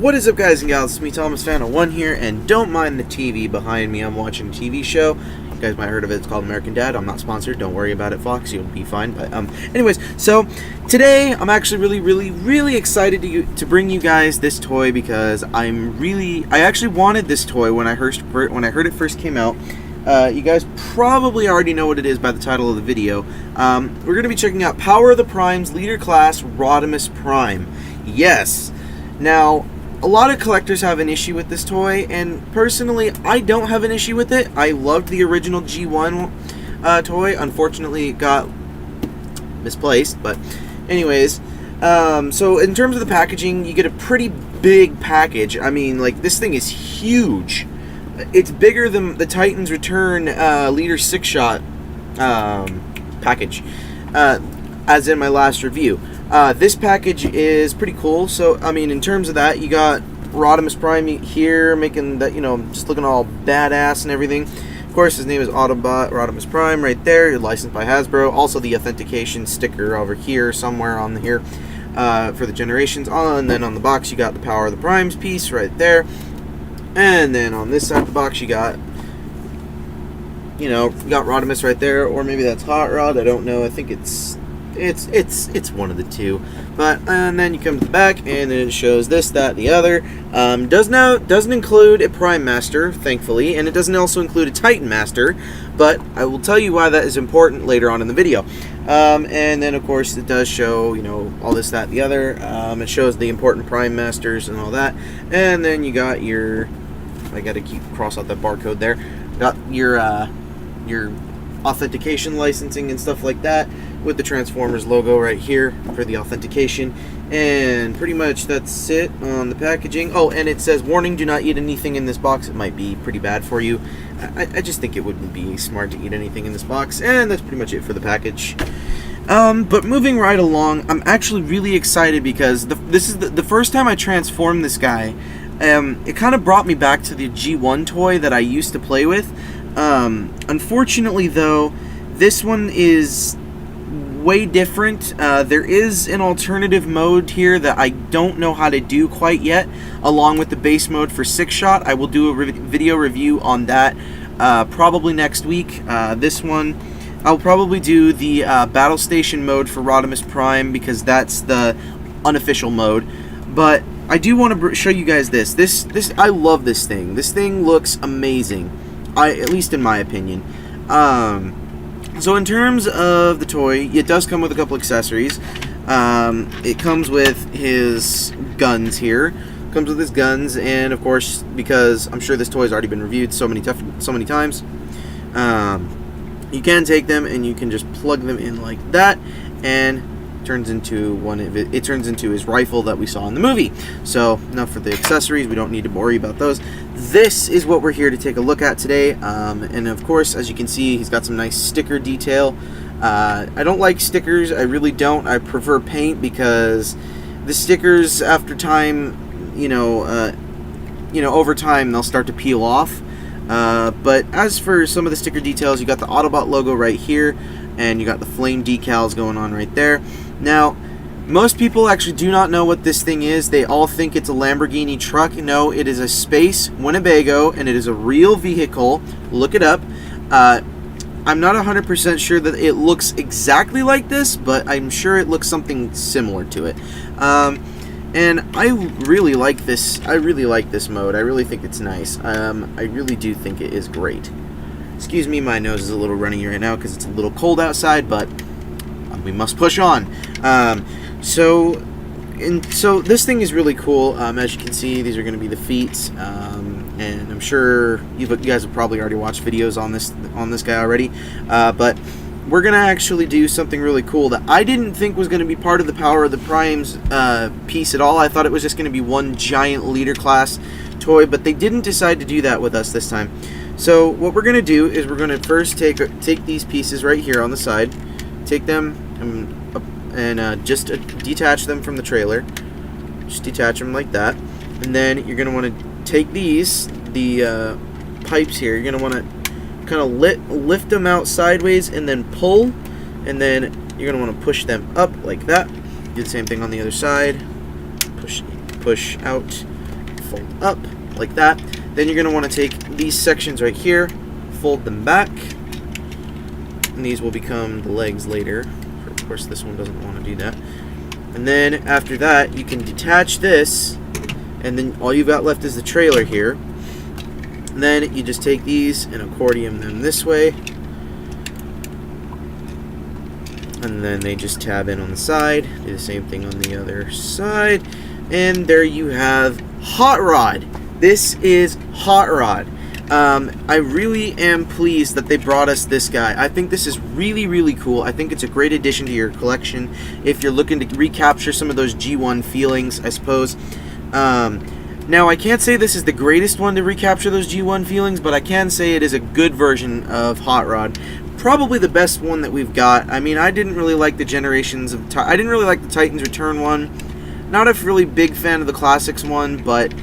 What is up, guys and gals? It's me, Thomas Fan01 here, and don't mind the TV behind me. I'm watching a TV show. You guys might have heard of it. It's called American Dad. I'm not sponsored. Don't worry about it, Fox. You'll be fine. But anyways, so today I'm actually really excited to bring you guys this toy because I actually wanted this toy when I heard it first came out. You guys probably already know what it is by the title of the video. We're going to be checking out Power of the Prime's Leader Class Rodimus Prime. Yes. Now, a lot of collectors have an issue with this toy, and personally, I don't have an issue with it. I loved the original G1 toy. Unfortunately, it got misplaced, but anyways, so in terms of the packaging, you get a pretty big package. I mean, like, this thing is huge. It's bigger than the Titan's Return Leader 6-shot package, as in my last review. This package is pretty cool. So, I mean, in terms of that, you got Rodimus Prime here, making that, just looking all badass and everything. Of course, his name is Autobot Rodimus Prime right there, licensed by Hasbro. Also, the authentication sticker over here, somewhere on here, for the Generations. And then on the box, you got the Power of the Primes piece right there. And then on this side of the box, you got, you got Rodimus right there, or maybe that's Hot Rod. I don't know. I think it's one of the two. But and then you come to the back, and then it shows this, that, the other. Doesn't include a Prime Master, thankfully, and it doesn't also include a Titan Master. But I will tell you why that is important later on in the video. And then of course it does show, all this, that, the other. It shows the important Prime Masters and all that. And then you got your, I got to cross out that barcode there. Got your authentication licensing and stuff like that, with the Transformers logo right here for the authentication. And pretty much that's it on the packaging. Oh, and it says, warning, do not eat anything in this box. It might be pretty bad for you. I just think it wouldn't be smart to eat anything in this box. And that's pretty much it for the package. But moving right along, I'm actually really excited because this is the first time I transformed this guy. It kind of brought me back to the G1 toy that I used to play with. Unfortunately, though, this one is way different. There is an alternative mode here that I don't know how to do quite yet, along with the base mode for 6-shot. I will do a video review on that probably next week. This one, I'll probably do the Battle Station mode for Rodimus Prime because that's the unofficial mode. But I do want to show you guys this. I love this thing. This thing looks amazing. At least in my opinion. So in terms of the toy, it does come with a couple accessories. It comes with his guns here. Comes with his guns, and of course, because I'm sure this toy has already been reviewed so many times, you can take them and you can just plug them in like that, and turns into it turns into his rifle that we saw in the movie. So now for the accessories, we don't need to worry about those. This is what we're here to take a look at today, and of course, as you can see, he's got some nice sticker detail. I don't like stickers, I really don't. I prefer paint because the stickers, after time, over time, they'll start to peel off. But as for some of the sticker details, you got the Autobot logo right here, and you got the flame decals going on right there. Now, most people actually do not know what this thing is. They all think it's a Lamborghini truck. No, it is a Space Winnebago, and it is a real vehicle. Look it up. I'm not 100% sure that it looks exactly like this, but I'm sure it looks something similar to it. And I really like this. I really like this mode. I really think it's nice. I really do think it is great. Excuse me, my nose is a little runny right now because it's a little cold outside, but we must push on. So this thing is really cool. As you can see, these are going to be the feet, and I'm sure you guys have probably already watched videos on this guy already. But we're going to actually do something really cool that I didn't think was going to be part of the Power of the Primes piece at all. I thought it was just going to be one giant leader class toy, but they didn't decide to do that with us this time. So what we're going to do is we're going to first take these pieces right here on the side, take them and just detach them from the trailer. Just detach them like that, and then you're going to want to take the pipes here. You're going to want to kind of lift them out sideways and then pull, and then you're going to want to push them up like that. Do the same thing on the other side. Push out, fold up like that. Then you're going to want to take these sections right here, fold them back, and these will become the legs later. Of course, this one doesn't want to do that. And then after that, you can detach this, and then all you've got left is the trailer here. And then you just take these and accordion them this way, and then they just tab in on the side. Do the same thing on the other side, and there you have Hot Rod. This is Hot Rod. I really am pleased that they brought us this guy. I think this is really, really cool. I think it's a great addition to your collection if you're looking to recapture some of those G1 feelings, I suppose. Now, I can't say this is the greatest one to recapture those G1 feelings, but I can say it is a good version of Hot Rod. Probably the best one that we've got. I mean, I didn't really like the Generations of... I didn't really like the Titans Return one. Not a really big fan of the Classics one, but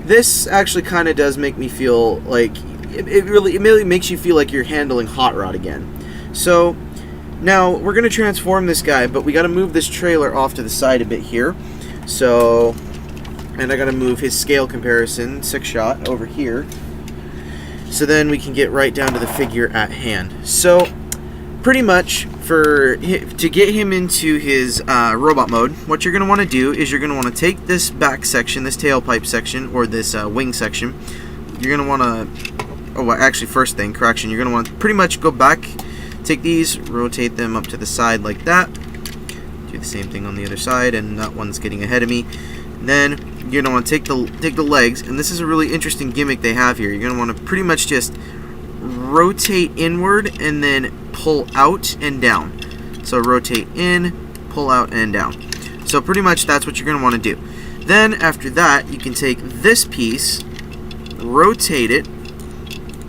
this actually kind of does make me feel like... It really makes you feel like you're handling Hot Rod again. So, now, we're going to transform this guy, but we got to move this trailer off to the side a bit here. So... And I gotta move his scale comparison, 6-shot, over here. So then we can get right down to the figure at hand. So, pretty much, to get him into his robot mode, what you're gonna want to do is you're gonna want to take this back section, this tailpipe section, or this wing section. You're gonna want to, oh, well, actually, first thing, correction, you're gonna want to pretty much go back, take these, rotate them up to the side like that. Do the same thing on the other side, and that one's getting ahead of me. Then you're going to want to take the legs, and this is a really interesting gimmick they have here. You're going to want to pretty much just rotate inward and then pull out and down. So rotate in, pull out, and down. So pretty much that's what you're going to want to do. Then after that, you can take this piece, rotate it,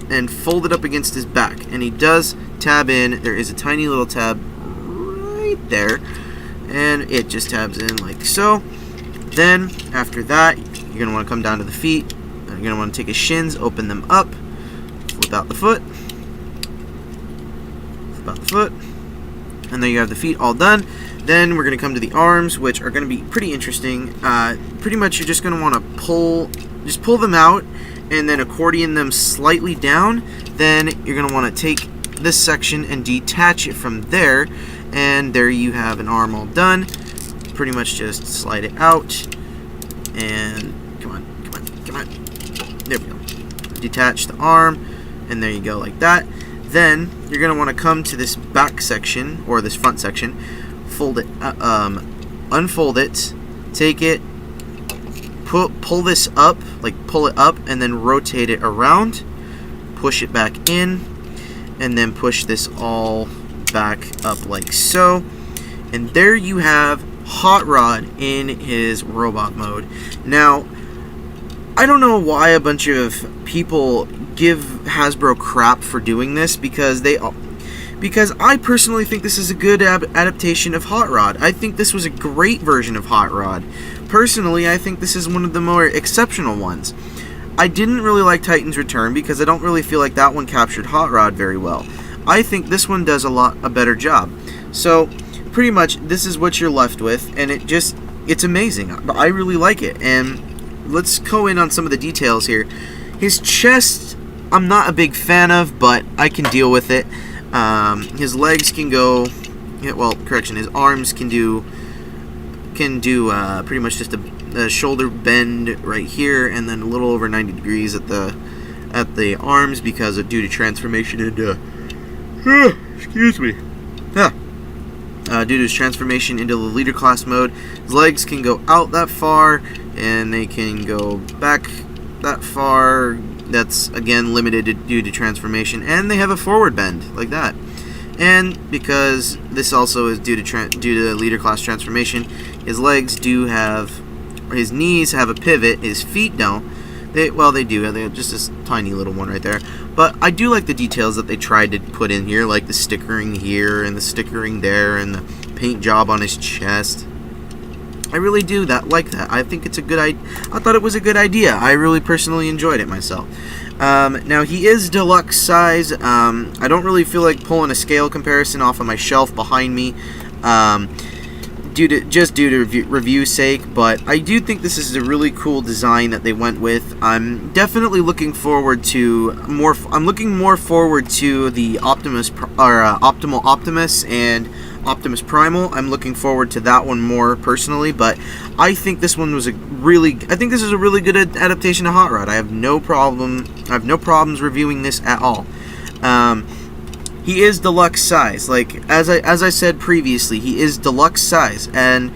and fold it up against his back. And he does tab in. There is a tiny little tab right there, and it just tabs in like so. Then, after that, you're going to want to come down to the feet. You're going to want to take his shins, open them up, flip out the foot, and there you have the feet all done. Then we're going to come to the arms, which are going to be pretty interesting. Pretty much you're just going to want to pull them out, and then accordion them slightly down. Then you're going to want to take this section and detach it from there, and there you have an arm all done. Pretty much just slide it out, and come on, there we go. Detach the arm, and there you go, like that. Then you're going to want to come to this back section, or this front section, fold it, unfold it, take it, pull this up, like pull it up, and then rotate it around, push it back in, and then push this all back up like so. And there you have Hot Rod in his robot mode. Now, I don't know why a bunch of people give Hasbro crap for doing this, because I personally think this is a good adaptation of Hot Rod. I think this was a great version of Hot Rod. Personally, I think this is one of the more exceptional ones. I didn't really like Titans Return because I don't really feel like that one captured Hot Rod very well. I think this one does a better job. So, pretty much, this is what you're left with, and it's amazing. I really like it, and let's go in on some of the details here. His chest, I'm not a big fan of, but I can deal with it. His legs can go, his arms can do pretty much just a shoulder bend right here, and then a little over 90 degrees at the arms because due to transformation into due to his transformation into the leader class mode. His legs can go out that far, and they can go back that far. That's again limited due to transformation, and they have a forward bend like that. And because this also is due to leader class transformation, his legs do have, or his knees have a pivot. His feet don't. They do. They have just this tiny little one right there. But I do like the details that they tried to put in here, like the stickering here and the stickering there and the paint job on his chest. I really do like that. I think it's a good idea. I thought it was a good idea. I really personally enjoyed it myself. Now, he is deluxe size. I don't really feel like pulling a scale comparison off of my shelf behind me. due to review sake, but I do think this is a really cool design that they went with. I'm definitely looking forward to more. I'm looking more forward to the Optimal Optimus and Optimus Primal. I'm looking forward to that one more personally, but I think this one was I think this is a really good adaptation of Hot Rod. I have no problems reviewing this at all. He is deluxe size. Like as I said previously, he is deluxe size, and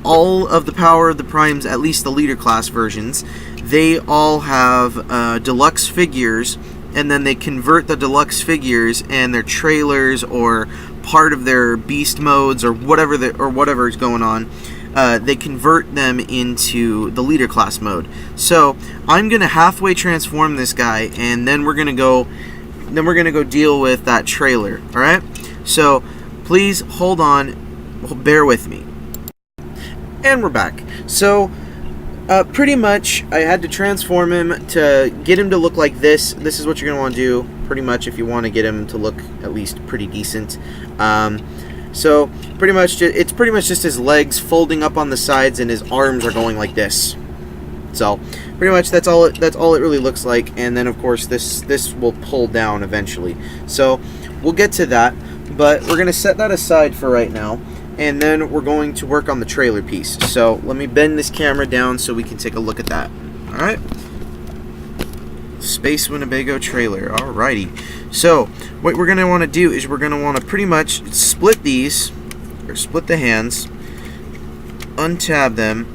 all of the Power of the Primes, at least the leader class versions, they all have deluxe figures, and then they convert the deluxe figures and their trailers or part of their beast modes or whatever is going on. They convert them into the leader class mode. So I'm gonna halfway transform this guy, and then we're gonna go deal with that trailer. All right. So please hold on, bear with me. And we're back. So pretty much I had to transform him to get him to look like this. This is what you're gonna want to do pretty much if you want to get him to look at least pretty decent. So pretty much it's pretty much just his legs folding up on the sides and his arms are going like this. So pretty much that's all it really looks like, and then of course this will pull down eventually. So we'll get to that, but we're gonna set that aside for right now, and then we're going to work on the trailer piece. So let me bend this camera down so we can take a look at that. All right. Space Winnebago trailer. Alrighty. So what we're gonna want to do is we're gonna want to pretty much split these, or split the hands, untab them,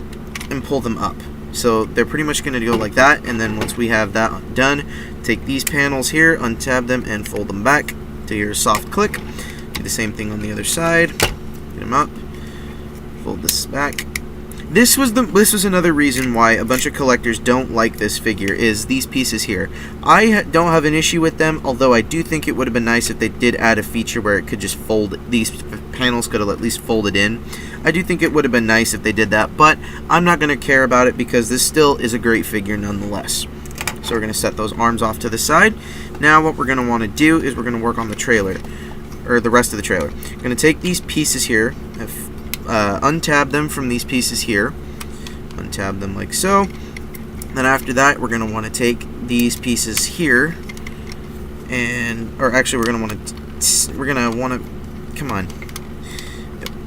and pull them up. So they're pretty much gonna go like that, and then once we have that done, take these panels here, untab them, and fold them back to your soft click. Do the same thing on the other side. Get them up. Fold this back. This was another reason why a bunch of collectors don't like this figure, is these pieces here. I don't have an issue with them, although I do think it would have been nice if they did add a feature where it could just fold, these panels could have at least folded in. I do think it would have been nice if they did that, but I'm not going to care about it because this still is a great figure nonetheless. So we're going to set those arms off to the side. Now what we're going to want to do is we're going to work on the trailer, or the rest of the trailer. I'm going to take these pieces here, untab them from these pieces here, untab them like so. Then after that we're going to want to take these pieces here, and we're going to want to come on,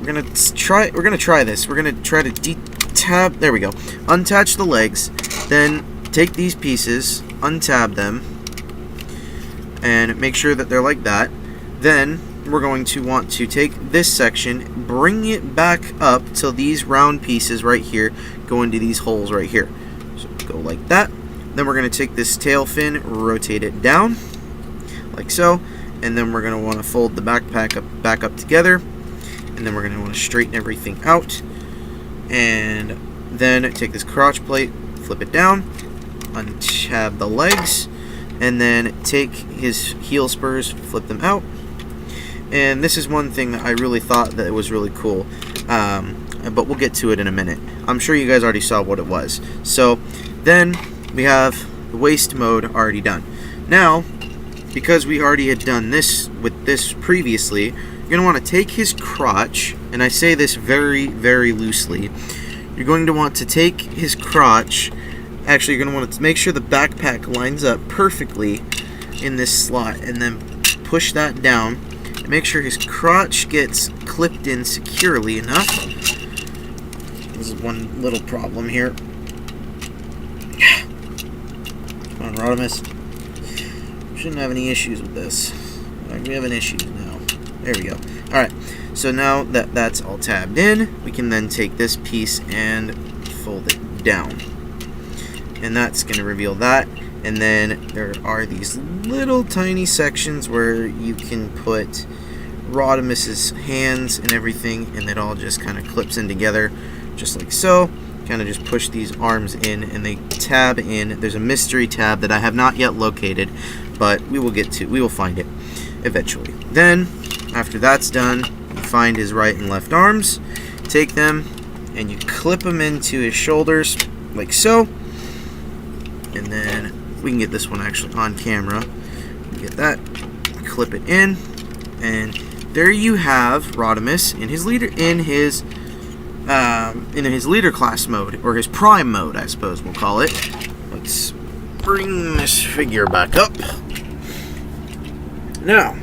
we're going to try this. We're going to try to detab, there we go, unattach the legs, then take these pieces, untab them, and make sure that they're like that. Then we're going to want to take this section, bring it back up till these round pieces right here go into these holes right here. So go like that. Then we're going to take this tail fin, rotate it down like so, and then we're going to want to fold the backpack back up together, and then we're going to want to straighten everything out, and then take this crotch plate, flip it down, untab the legs, and then take his heel spurs, flip them out. And this is one thing that I really thought that it was really cool, but we'll get to it in a minute. I'm sure you guys already saw what it was. So then we have the waist mode already done. Now, because we already had done this with this previously, you're going to want to take his crotch, and I say this very, very loosely. You're going to want to take his crotch, actually you're going to want to make sure the backpack lines up perfectly in this slot, and then push that down. Make sure his crotch gets clipped in securely enough. This is one little problem here. Come on, Rodimus. Shouldn't have any issues with this. Alright, we have an issue now. There we go. Alright, so now that that's all tabbed in, we can then take this piece and fold it down. And that's going to reveal that. And then there are these little tiny sections where you can put Rodimus's hands and everything, and it all just kind of clips in together, just like so. Kind of just push these arms in, and they tab in. There's a mystery tab that I have not yet located, but we will find it eventually. Then, after that's done, you find his right and left arms, take them, and you clip them into his shoulders, like so. And then we can get this one actually on camera. Get that, clip it in, and there you have Rodimus in his in his leader class mode, or his prime mode, I suppose we'll call it. Let's bring this figure back up. Now,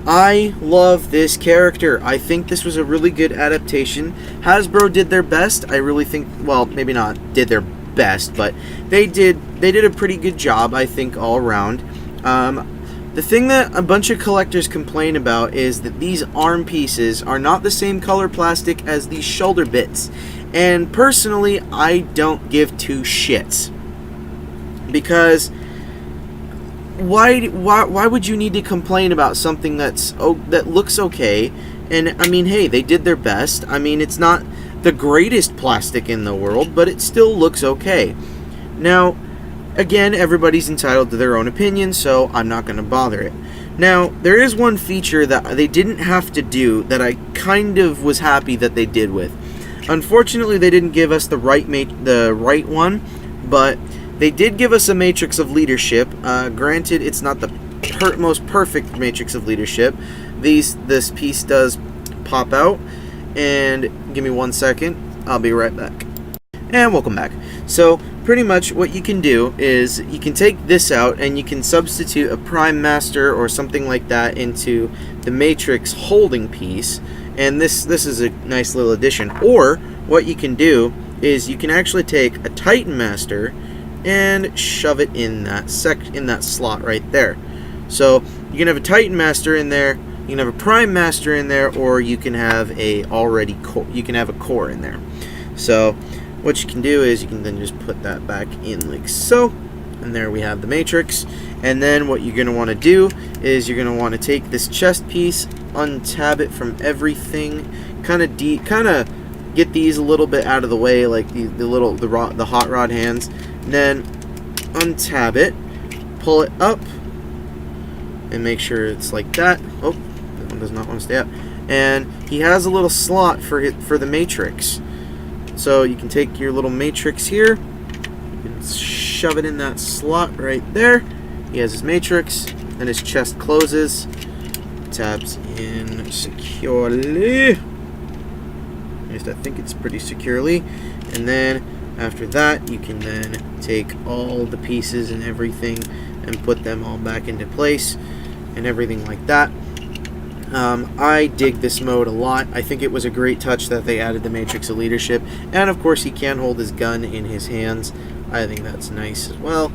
I love this character. I think this was a really good adaptation. Hasbro did their best. I really think, well, maybe not did their best, but they did a pretty good job, I think, all around. The thing that a bunch of collectors complain about is that these arm pieces are not the same color plastic as these shoulder bits. And personally, I don't give two shits. Because why would you need to complain about something that looks okay? And I mean, hey, they did their best. I mean, it's not the greatest plastic in the world, but it still looks okay. Now, again, everybody's entitled to their own opinion, so I'm not going to bother it. Now, there is one feature that they didn't have to do that I kind of was happy that they did with. Unfortunately, they didn't give us the right one, but they did give us a matrix of leadership. Granted, it's not the most perfect matrix of leadership. This piece does pop out, and give me 1 second. I'll be right back. And welcome back. So, pretty much what you can do is you can take this out and you can substitute a Prime Master or something like that into the matrix holding piece, and this is a nice little addition. Or what you can do is you can actually take a Titan Master and shove it in that slot right there. So you can have a Titan Master in there, you can have a Prime Master in there, or you can have a core in there. So what you can do is you can then just put that back in like so, and there we have the matrix. And then what you're going to want to do is you're going to want to take this chest piece, untab it from everything, kind of get these a little bit out of the way, like the hot rod hands. Then untab it, pull it up, and make sure it's like that. Oh, that one does not want to stay up. And he has a little slot for the matrix. So you can take your little matrix here, you can shove it in that slot right there. He has his matrix, and his chest closes, tabs in securely. At least I think it's pretty securely. And then after that, you can then take all the pieces and everything and put them all back into place and everything like that. I dig this mode a lot. I think it was a great touch that they added the Matrix of Leadership. And of course, he can hold his gun in his hands. I think that's nice as well.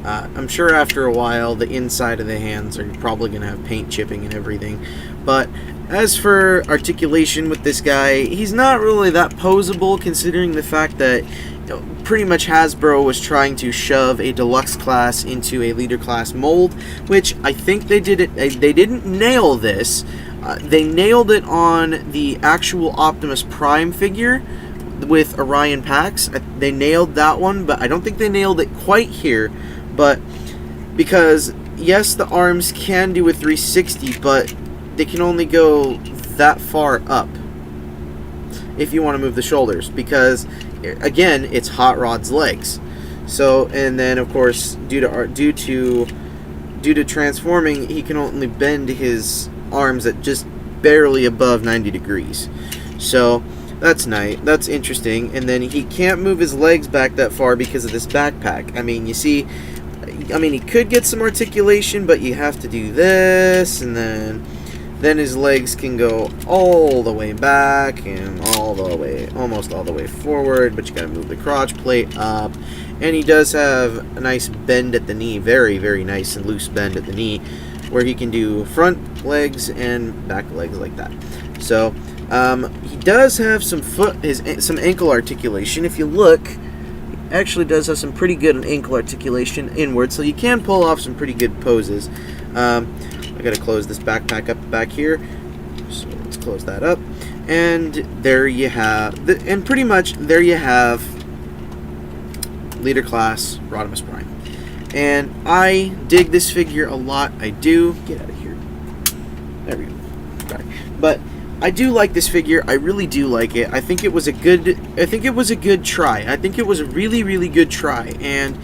I'm sure after a while, the inside of the hands are probably going to have paint chipping and everything. But as for articulation with this guy, he's not really that posable, considering the fact that pretty much Hasbro was trying to shove a deluxe class into a leader class mold, which I think they did it. They didn't nail this. They nailed it on the actual Optimus Prime figure with Orion Pax. They nailed that one, but I don't think they nailed it quite here. But because yes, the arms can do a 360, but they can only go that far up if you want to move the shoulders, because again, it's Hot Rod's legs. So, and then of course, due to transforming, he can only bend his arms at just barely above 90 degrees. So that's nice. That's interesting. And then he can't move his legs back that far because of this backpack. I mean, you see, he could get some articulation, but you have to do this, and then his legs can go all the way back and almost all the way forward, but you gotta move the crotch plate up. And he does have a nice bend at the knee, very, very nice and loose bend at the knee, where he can do front legs and back legs like that. So he does have some ankle articulation. If you look, he actually does have some pretty good ankle articulation inward, so you can pull off some pretty good poses. I gotta close this backpack up back here, so let's close that up, and there you have pretty much there you have leader class Rodimus Prime. And I dig this figure a lot. I do. Get out of here. There we go. Sorry. But I do like this figure. I really do like it. I think it was a good try. I think it was a really, really good try, and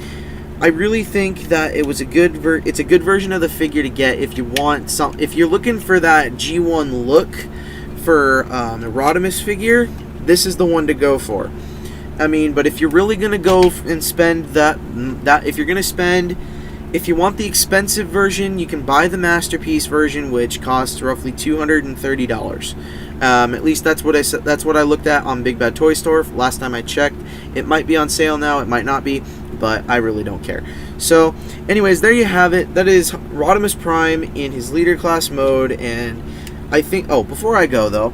I really think that it was it's a good version of the figure to get if you want if you're looking for that G1 look for a Rodimus figure. this is the one to go for. I mean, but if you're really gonna go and spend if you want the expensive version, you can buy the Masterpiece version, which costs roughly $230. At least that's what I said. That's what I looked at on Big Bad Toy Store last time I checked. It might be on sale now. It might not be, but I really don't care. So, anyways, there you have it. That is Rodimus Prime in his leader class mode, and I think. Oh, before I go though,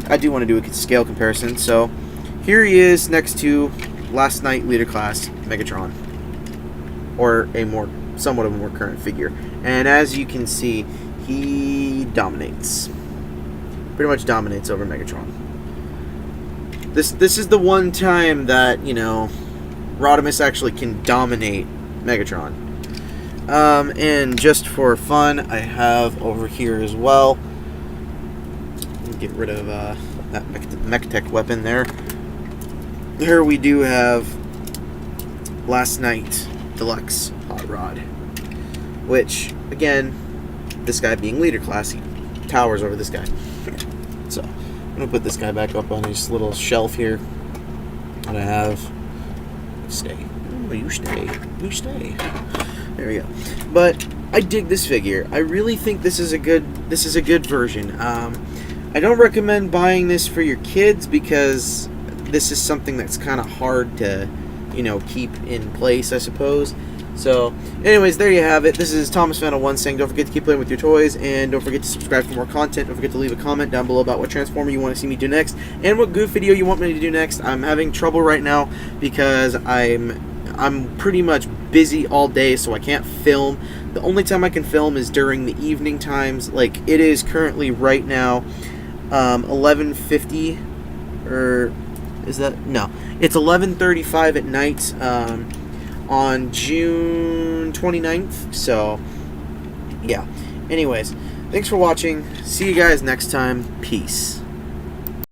I do want to do a scale comparison. So, here he is next to last night leader class Megatron, or somewhat of a more current figure, and as you can see, he dominates. Pretty much dominates over Megatron. This is the one time that, you know, Rodimus actually can dominate Megatron. And just for fun, I have over here as well. Get rid of that MechTech weapon there. Here we do have Last Night Deluxe Hot Rod, which again, this guy being leader class, he towers over this guy. So I'm gonna put this guy back up on his little shelf here. And I have stay. Oh, you stay. There we go. But I dig this figure. I really think this is a good version. I don't recommend buying this for your kids because this is something that's kind of hard to, you know, keep in place, I suppose. So, anyways, there you have it. This is Thomas Fennel 1 saying don't forget to keep playing with your toys, and don't forget to subscribe for more content. Don't forget to leave a comment down below about what Transformer you want to see me do next, and what goof video you want me to do next. I'm having trouble right now because I'm pretty much busy all day, so I can't film. The only time I can film is during the evening times. Like, it is currently right now 11:50, or is that? No, it's 11:35 at night. On June 29th, so yeah. Anyways, thanks for watching. See you guys next time. Peace.